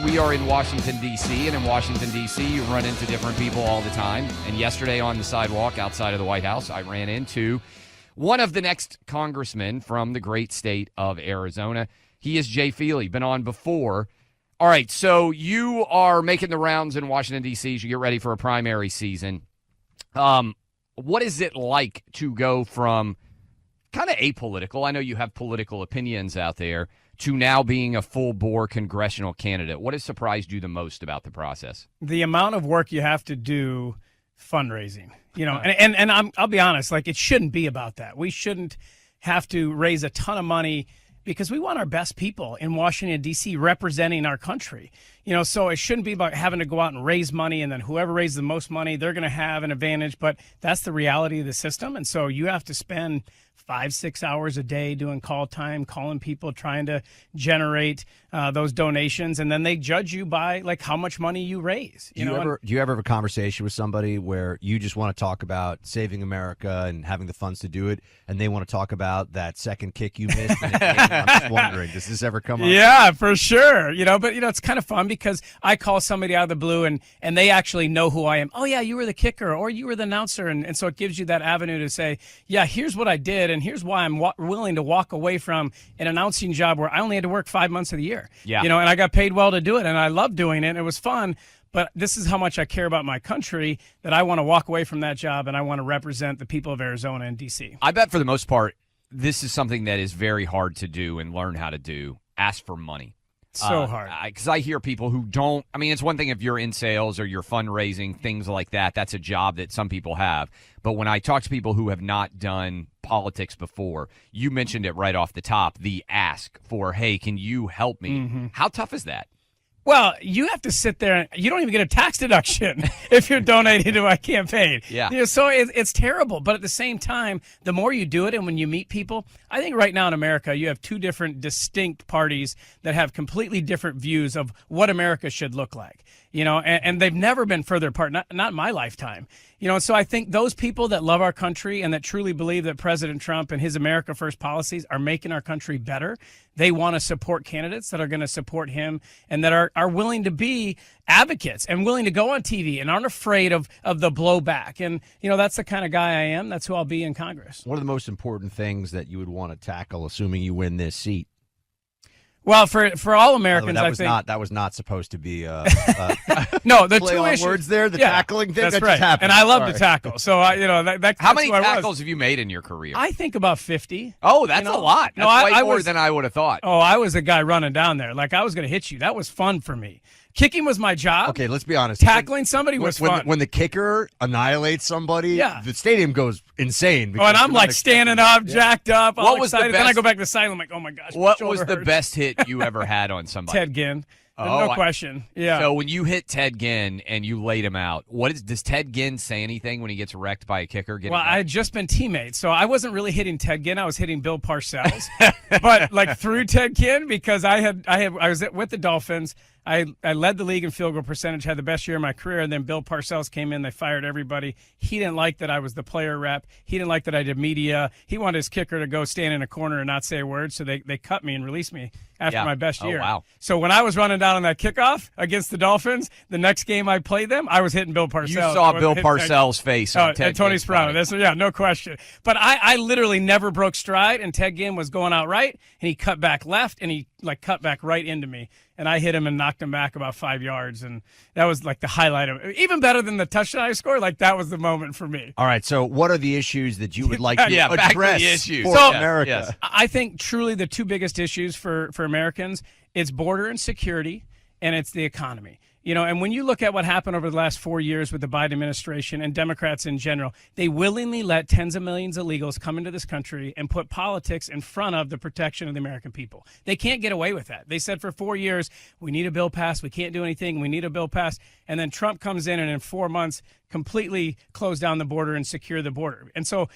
we are in Washington, D.C., and in Washington, D.C., you run into different people all the time. And yesterday on the sidewalk outside of the White House, I ran into one of the next congressmen from the great state of Arizona. He is Jay Feely, been on before. All right, so you are making the rounds in Washington, D.C. as you get ready for a primary season. What is it like to go from kind of apolitical, I know you have political opinions out there, to now being a full-bore congressional candidate? What has surprised you the most about the process? The amount of work you have to do fundraising, and I'll be honest, like, it shouldn't be about that. We shouldn't have to raise a ton of money because we want our best people in Washington, D.C. representing our country. So it shouldn't be about having to go out and raise money, and then whoever raises the most money, they're going to have an advantage. But that's the reality of the system. And so you have to spend 5-6 hours a day doing call time, calling people, trying to generate those donations, and then they judge you by like how much money you raise. Do you ever have a conversation with somebody where you just want to talk about saving America and having the funds to do it, and they want to talk about that second kick you missed? I'm just wondering, does this ever come up? Yeah, for sure. But it's kind of fun because I call somebody out of the blue and they actually know who I am. Oh yeah, you were the kicker, or you were the announcer, and so it gives you that avenue to say, yeah, here's what I did. And here's why I'm willing to walk away from an announcing job where I only had to work 5 months of the year. Yeah. And I got paid well to do it, and I loved doing it, and it was fun. But this is how much I care about my country, that I want to walk away from that job, and I want to represent the people of Arizona and D.C. I bet for the most part, this is something that is very hard to do and learn how to do. Ask for money. So hard. Because I hear people who don't. I mean, it's one thing if you're in sales or you're fundraising, things like that. That's a job that some people have. But when I talk to people who have not done politics before, you mentioned it right off the top, the ask for, hey, can you help me? Mm-hmm. How tough is that? Well, you have to sit there and you don't even get a tax deduction if you're donating to my campaign. Yeah. So it's terrible. But at the same time, the more you do it and when you meet people, I think right now in America, you have two different distinct parties that have completely different views of what America should look like. And they've never been further apart, not in my lifetime. So I think those people that love our country and that truly believe that President Trump and his America First policies are making our country better, they want to support candidates that are going to support him and that are willing to be advocates and willing to go on TV and aren't afraid of the blowback. And, that's the kind of guy I am. That's who I'll be in Congress. What are the most important things that you would want to tackle, assuming you win this seat? Well, for all Americans, I think that was not supposed to be no. The play two on issues, words there. The tackling thing that's that right. just happened. And I love to tackle. So how many tackles have you made in your career? I think about 50. Oh, that's a lot. That's way more than I would have thought. Oh, I was a guy running down there like I was going to hit you. That was fun for me. Kicking was my job. Okay, let's be honest. Tackling somebody was fun. When the kicker annihilates somebody, the stadium goes insane. And I'm like standing up, jacked up, all excited. Then I go back to the side. I'm like, oh my gosh. What was the best hit you ever had on somebody? Ted Ginn. No question. Yeah. So when you hit Ted Ginn and you laid him out, does Ted Ginn say anything when he gets wrecked by a kicker? I had just been teammates, so I wasn't really hitting Ted Ginn. I was hitting Bill Parcells, but like through Ted Ginn because I was with the Dolphins. I led the league in field goal percentage, had the best year of my career, and then Bill Parcells came in. They fired everybody. He didn't like that I was the player rep. He didn't like that I did media. He wanted his kicker to go stand in a corner and not say a word, so they cut me and released me after my best year. Wow. So when I was running down on that kickoff against the Dolphins, the next game I played them, I was hitting Bill Parcells. You saw Bill Parcells' face on Ted Tony Ginn's Sperano. No question. But I literally never broke stride, and Ted Ginn was going out right, and he cut back left, and he cut back right into me. And I hit him and knocked him back about 5 yards, and that was like the highlight of it. Even better than the touchdown I scored, like that was the moment for me. All right, so what are the issues that you would like to address back to the issues. for America? Yes. I think truly the two biggest issues for Americans, it's border insecurity and it's the economy. And when you look at what happened over the last 4 years with the Biden administration and Democrats in general, they willingly let tens of millions of illegals come into this country and put politics in front of the protection of the American people. They can't get away with that. They said for 4 years, we need a bill passed. We can't do anything. We need a bill passed. And then Trump comes in and in 4 months completely close down the border and secure the border. And so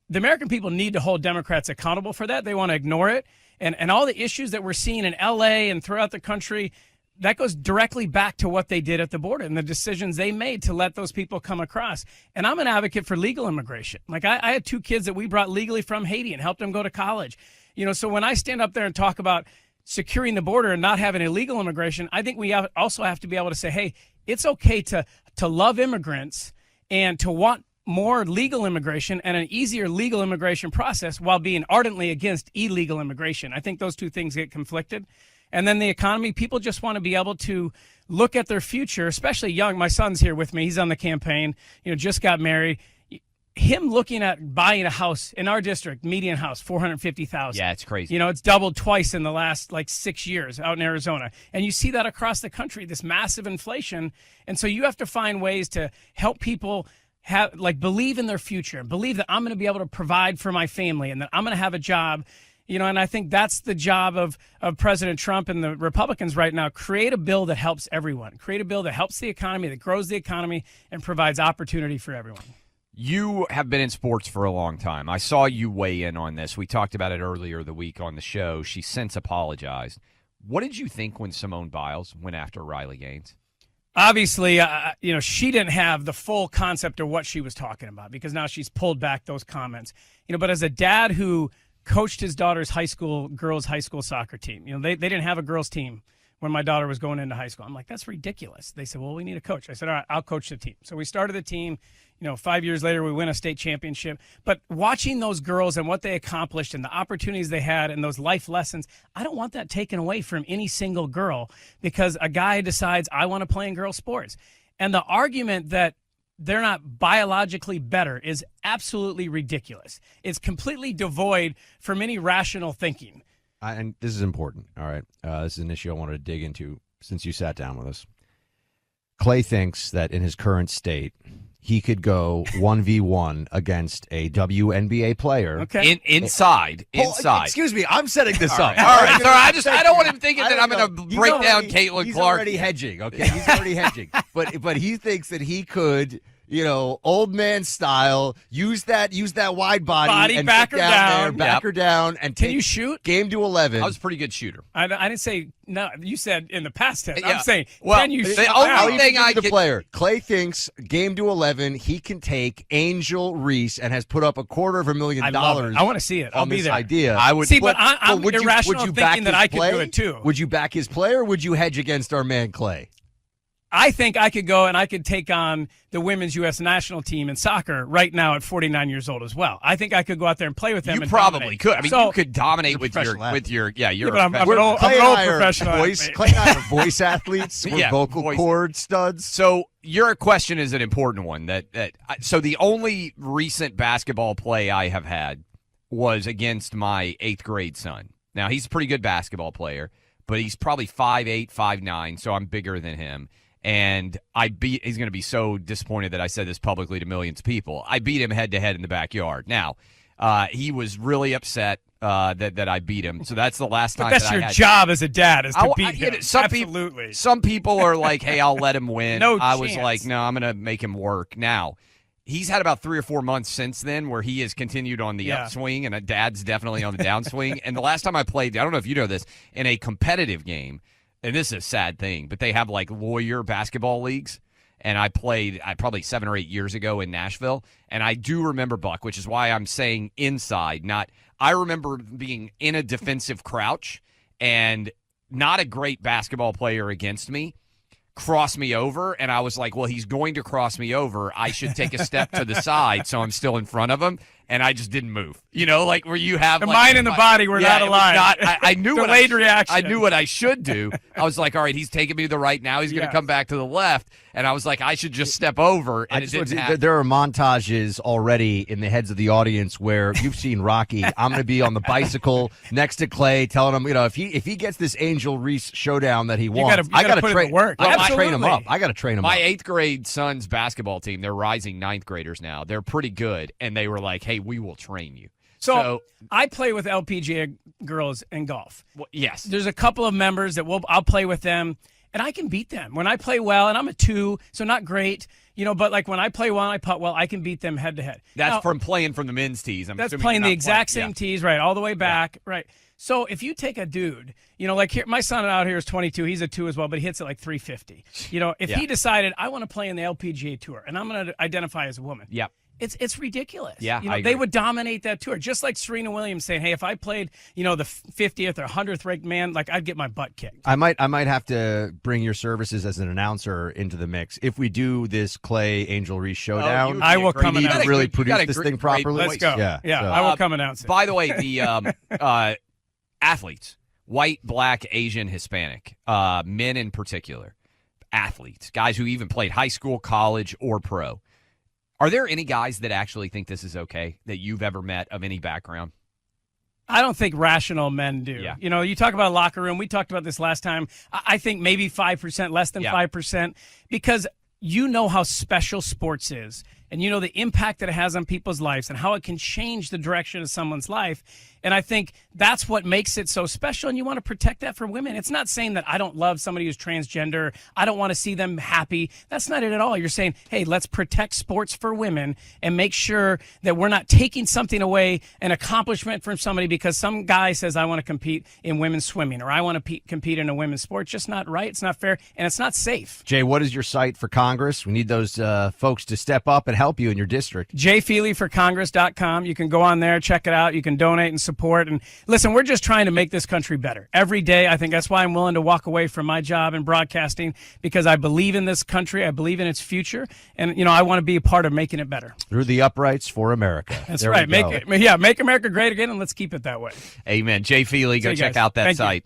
the American people need to hold Democrats accountable for that. They want to ignore it. And all the issues that we're seeing in L.A. and throughout the country, that goes directly back to what they did at the border and the decisions they made to let those people come across. And I'm an advocate for legal immigration. Like I had 2 kids that we brought legally from Haiti and helped them go to college. So when I stand up there and talk about securing the border and not having illegal immigration, I think we also have to be able to say, hey, it's okay to love immigrants and to want more legal immigration and an easier legal immigration process while being ardently against illegal immigration. I think those two things get conflicted. And then the economy, people just want to be able to look at their future, especially young. My son's here with me. He's on the campaign, just got married. Him looking at buying a house in our district, median house, $450,000. Yeah, it's crazy. It's doubled twice in the last 6 years out in Arizona. And you see that across the country, this massive inflation. And so you have to find ways to help people believe in their future and believe that I'm going to be able to provide for my family and that I'm going to have a job. And I think that's the job of President Trump and the Republicans right now. Create a bill that helps everyone. Create a bill that helps the economy, that grows the economy, and provides opportunity for everyone. You have been in sports for a long time. I saw you weigh in on this. We talked about it earlier the week on the show. She since apologized. What did you think when Simone Biles went after Riley Gaines? Obviously, she didn't have the full concept of what she was talking about because now she's pulled back those comments. But as a dad who coached his daughter's girls' high school soccer team, they didn't have a girls' team when my daughter was going into high school. I'm like, that's ridiculous. They said, well, we need a coach. I said, all right, I'll coach the team. So we started the team. 5 years later, we win a state championship. But watching those girls and what they accomplished and the opportunities they had and those life lessons, I don't want that taken away from any single girl because a guy decides I want to play in girls' sports. And the argument that they're not biologically better is absolutely ridiculous. It's completely devoid from any rational thinking. And this is important, all right? This is an issue I wanted to dig into since you sat down with us. Clay thinks that in his current state, he could go 1v1 against a WNBA player. Okay. Inside. Excuse me, I'm setting this up. All right. I don't want him thinking that I'm going to break down Caitlin Clark. He's already hedging, okay? He's already hedging. But he thinks that he could, old man style, use that wide body and back her down. Back her down. And can you shoot? Game to 11. I was a pretty good shooter. I didn't say no. You said in the past tense. Yeah. I'm saying, well, can you shoot? The only thing the player. Clay thinks game to 11, he can take Angel Reese and has put up $250,000. I want to see it. I'll be there. Idea. I would see, but I'm irrational would you back thinking that I could do it too. Would you back his play or would you hedge against our man Clay? I think I could go and I could take on the women's U.S. national team in soccer right now at 49 years old as well. I think I could go out there and play with them. You probably could. I mean, you could dominate with your. I'm an old professional. Clay and I are voice athletes. We're vocal cord studs. So your question is an important one. So the only recent basketball play I have had was against my 8th grade son. Now he's a pretty good basketball player, but he's probably 5'8", 5'9", so I'm bigger than him. And he's going to be so disappointed that I said this publicly to millions of people. I beat him head-to-head in the backyard. Now, he was really upset that I beat him. So that's the last time that I had. That's your job as a dad is to beat him. Absolutely. Some people are like, hey, I'll let him win. I was chance. like, no, I'm going to make him work. Now, he's had about 3 or 4 months since then where he has continued on the upswing, and Dad's definitely on the downswing. And the last time I played, I don't know if you know this, in a competitive game, and this is a sad thing, but they have lawyer basketball leagues. And I played probably 7 or 8 years ago in Nashville. And I do remember, Buck, which is why I'm saying inside, not – I remember being in a defensive crouch and not a great basketball player against me cross me over, and I was like, well, he's going to cross me over. I should take a step to the side so I'm still in front of him, and I just didn't move. Where you have the mind and the body were not aligned. I knew delayed reaction. I knew what I should do. I was like, all right, he's taking me to the right now. He's going to come back to the left, and I was like, I should just step over, and it didn't happen. There are montages already in the heads of the audience where you've seen Rocky. I'm going to be on the bicycle next to Clay, telling him, if he gets this Angel Reese showdown that he wants, I got to train him up. I got to train him up. My 8th grade son's basketball team, they're rising 9th graders now. They're pretty good, and they were like, hey, we will train you. So I play with LPGA girls in golf. Well, yes. There's a couple of members that I'll play with them, and I can beat them. When I play well, and I'm a 2, so not great, but when I play well and I putt well, I can beat them head-to-head. That's from playing from the men's tees. That's playing the exact same tees, right, all the way back, right. So if you take a dude, here, my son out here is 22. He's a 2 as well, but he hits it like 350. If he decided, I want to play in the LPGA Tour, and I'm going to identify as a woman. Yep. It's ridiculous. Yeah, you know, they would dominate that tour, just like Serena Williams saying, "Hey, if I played, the 50th or 100th ranked man, like I'd get my butt kicked." I might have to bring your services as an announcer into the mix if we do this Clay Angel Reese showdown. I will come and really produce this thing properly. Let's go. Yeah, so. I will come announce it. By the way, the athletes, white, black, Asian, Hispanic, men in particular, athletes, guys who even played high school, college, or pro. Are there any guys that actually think this is okay that you've ever met of any background? I don't think rational men do. Yeah. You talk about a locker room. We talked about this last time. I think maybe 5%, less than 5%, because you know how special sports is. And you know the impact that it has on people's lives and how it can change the direction of someone's life. And I think that's what makes it so special, and you want to protect that for women. It's not saying that I don't love somebody who's transgender. I don't want to see them happy. That's not it at all. You're saying, hey, let's protect sports for women and make sure that we're not taking something away, an accomplishment from somebody because some guy says, I want to compete in women's swimming or I want to compete in a women's sport. It's just not right. It's not fair, and it's not safe. Jay, what is your site for Congress? We need those folks to step up and help you in your district. jfeelyforcongress.com. You can go on there, check it out. You can donate and support. And listen, we're just trying to make this country better every day. I think that's why I'm willing to walk away from my job in broadcasting, because I believe in this country. I believe in its future. And, I want to be a part of making it better. Through the uprights for America. That's right. Make America great again, and let's keep it that way. Amen. Jay Feely, go check out that Thank site.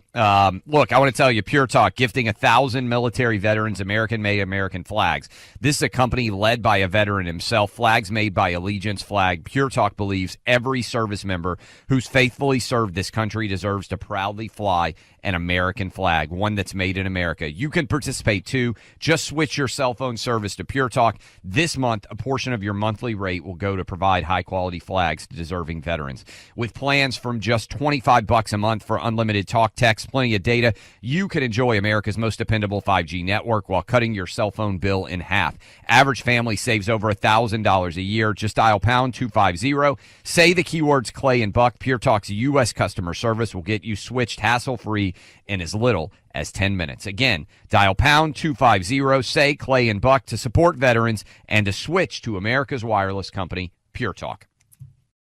Look, I want to tell you, Pure Talk, gifting 1,000 military veterans American-made American flags. This is a company led by a veteran himself. Flags made by Allegiance Flag. Pure Talk believes every service member who's faithfully served this country deserves to proudly fly an American flag, one that's made in America. You can participate too. Just switch your cell phone service to Pure Talk. This month, a portion of your monthly rate will go to provide high-quality flags to deserving veterans. With plans from just $25 a month for unlimited talk, text, plenty of data, you can enjoy America's most dependable 5G network while cutting your cell phone bill in half. Average family saves over $1,000 a year. Just dial pound 250. Say the keywords Clay and Buck. Pure Talk's U.S. customer service will get you switched hassle-free in as little as 10 minutes. Again, dial pound 250, say Clay and Buck to support veterans and to switch to America's wireless company, Pure Talk.